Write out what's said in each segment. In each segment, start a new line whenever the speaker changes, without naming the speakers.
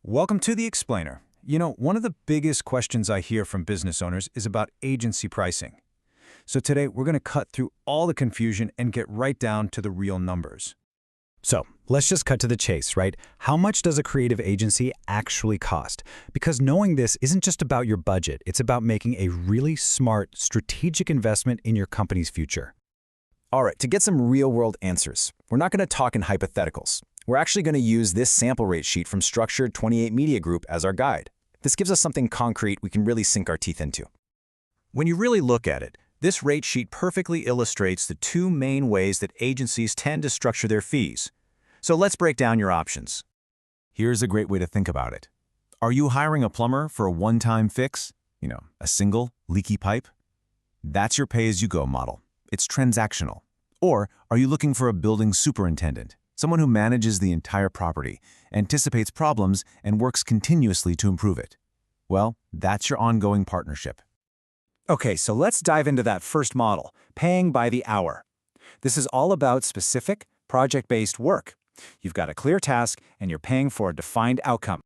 Welcome to The Explainer. One of the biggest questions I hear from business owners is about agency pricing. So today, we're going to cut through all the confusion and get right down to the real numbers. So, let's just cut to the chase, right? How much does a creative agency actually cost? Because knowing this isn't just about your budget, it's about making a really smart, strategic investment in your company's future.
All right, to get some real-world answers, we're not going to talk in hypotheticals. We're actually going to use this sample rate sheet from Structured 28 Media Group as our guide. This gives us something concrete we can really sink our teeth into.
When you really look at it, this rate sheet perfectly illustrates the two main ways that agencies tend to structure their fees. So let's break down your options.
Here's a great way to think about it. Are you hiring a plumber for a one-time fix? A single, leaky pipe? That's your pay-as-you-go model. It's transactional. Or are you looking for a building superintendent, someone who manages the entire property, anticipates problems, and works continuously to improve it? Well, that's your ongoing partnership.
Okay, so let's dive into that first model, paying by the hour. This is all about specific, project-based work. You've got a clear task, and you're paying for a defined outcome.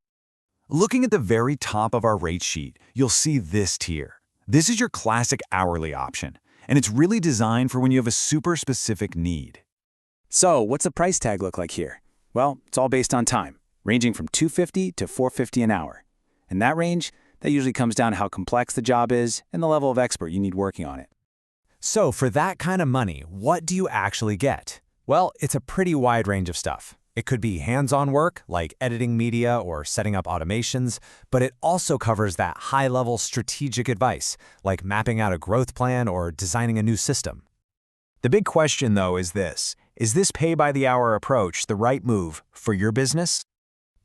Looking at the very top of our rate sheet, you'll see this tier. This is your classic hourly option, and it's really designed for when you have a super specific need.
So, what's the price tag look like here? Well, it's all based on time, ranging from $250 to $450 an hour. And that range, that usually comes down to how complex the job is and the level of expert you need working on it.
So for that kind of money, what do you actually get? Well, it's a pretty wide range of stuff. It could be hands-on work, like editing media or setting up automations, but it also covers that high-level strategic advice, like mapping out a growth plan or designing a new system.
The big question, though, is this pay-by-the-hour approach the right move for your business?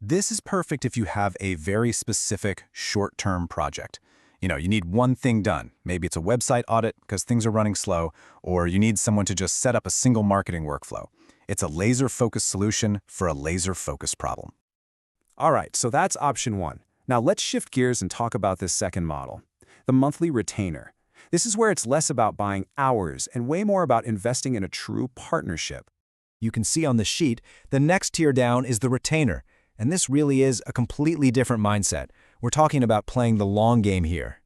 This is perfect if you have a very specific, short-term project. You need one thing done. Maybe it's a website audit because things are running slow, or you need someone to just set up a single marketing workflow. It's a laser-focused solution for a laser-focused problem.
All right, so that's option one. Now let's shift gears and talk about this second model, the monthly retainer. This is where it's less about buying hours and way more about investing in a true partnership.
You can see on the sheet, the next tier down is the retainer, and this really is a completely different mindset. We're talking about playing the long game here.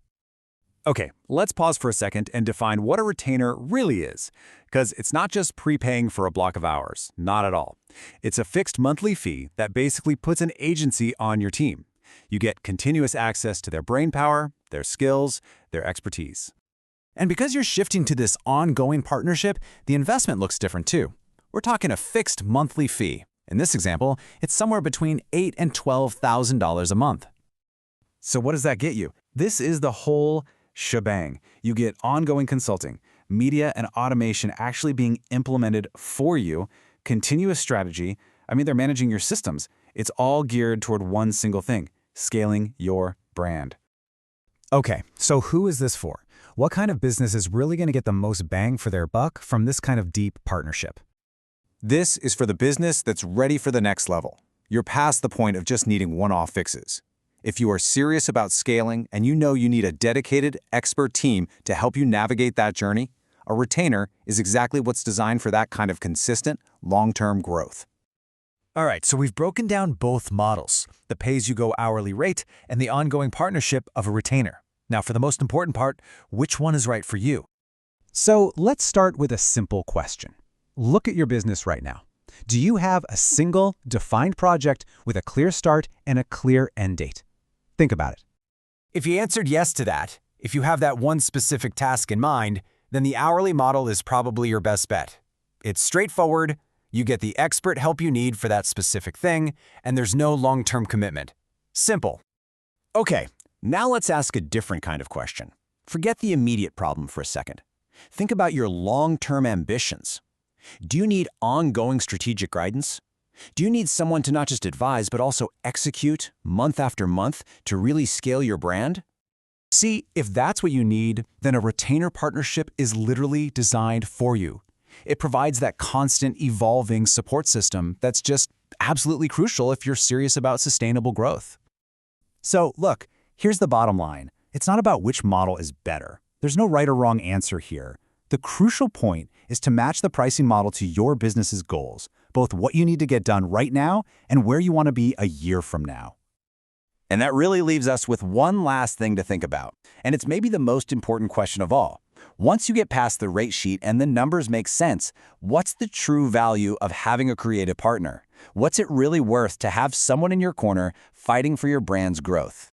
Okay, let's pause for a second and define what a retainer really is, because it's not just prepaying for a block of hours, not at all. It's a fixed monthly fee that basically puts an agency on your team. You get continuous access to their brainpower, their skills, their expertise.
And because you're shifting to this ongoing partnership, the investment looks different too. We're talking a fixed monthly fee. In this example, it's somewhere between $8,000 and $12,000 a month.
So what does that get you? This is the whole shebang. You get ongoing consulting, media and automation actually being implemented for you, continuous strategy. They're managing your systems. It's all geared toward one single thing, scaling your brand.
Okay, so who is this for? What kind of business is really going to get the most bang for their buck from this kind of deep partnership?
This is for the business that's ready for the next level. You're past the point of just needing one-off fixes. If you are serious about scaling and you know you need a dedicated, expert team to help you navigate that journey, a retainer is exactly what's designed for that kind of consistent, long-term growth.
All right, so we've broken down both models, the pay-as-you-go hourly rate and the ongoing partnership of a retainer. Now, for the most important part, which one is right for you? So let's start with a simple question. Look at your business right now. Do you have a single, defined project with a clear start and a clear end date? Think about it.
If you answered yes to that, if you have that one specific task in mind, then the hourly model is probably your best bet. It's straightforward, you get the expert help you need for that specific thing, and there's no long-term commitment. Simple.
Okay, now let's ask a different kind of question. Forget the immediate problem for a second. Think about your long-term ambitions. Do you need ongoing strategic guidance? Do you need someone to not just advise, but also execute month after month to really scale your brand?
See, if that's what you need, then a retainer partnership is literally designed for you. It provides that constant, evolving support system that's just absolutely crucial if you're serious about sustainable growth. So, look, here's the bottom line. It's not about which model is better. There's no right or wrong answer here. The crucial point is to match the pricing model to your business's goals, both what you need to get done right now and where you want to be a year from now.
And that really leaves us with one last thing to think about. And it's maybe the most important question of all. Once you get past the rate sheet and the numbers make sense, what's the true value of having a creative partner? What's it really worth to have someone in your corner fighting for your brand's growth?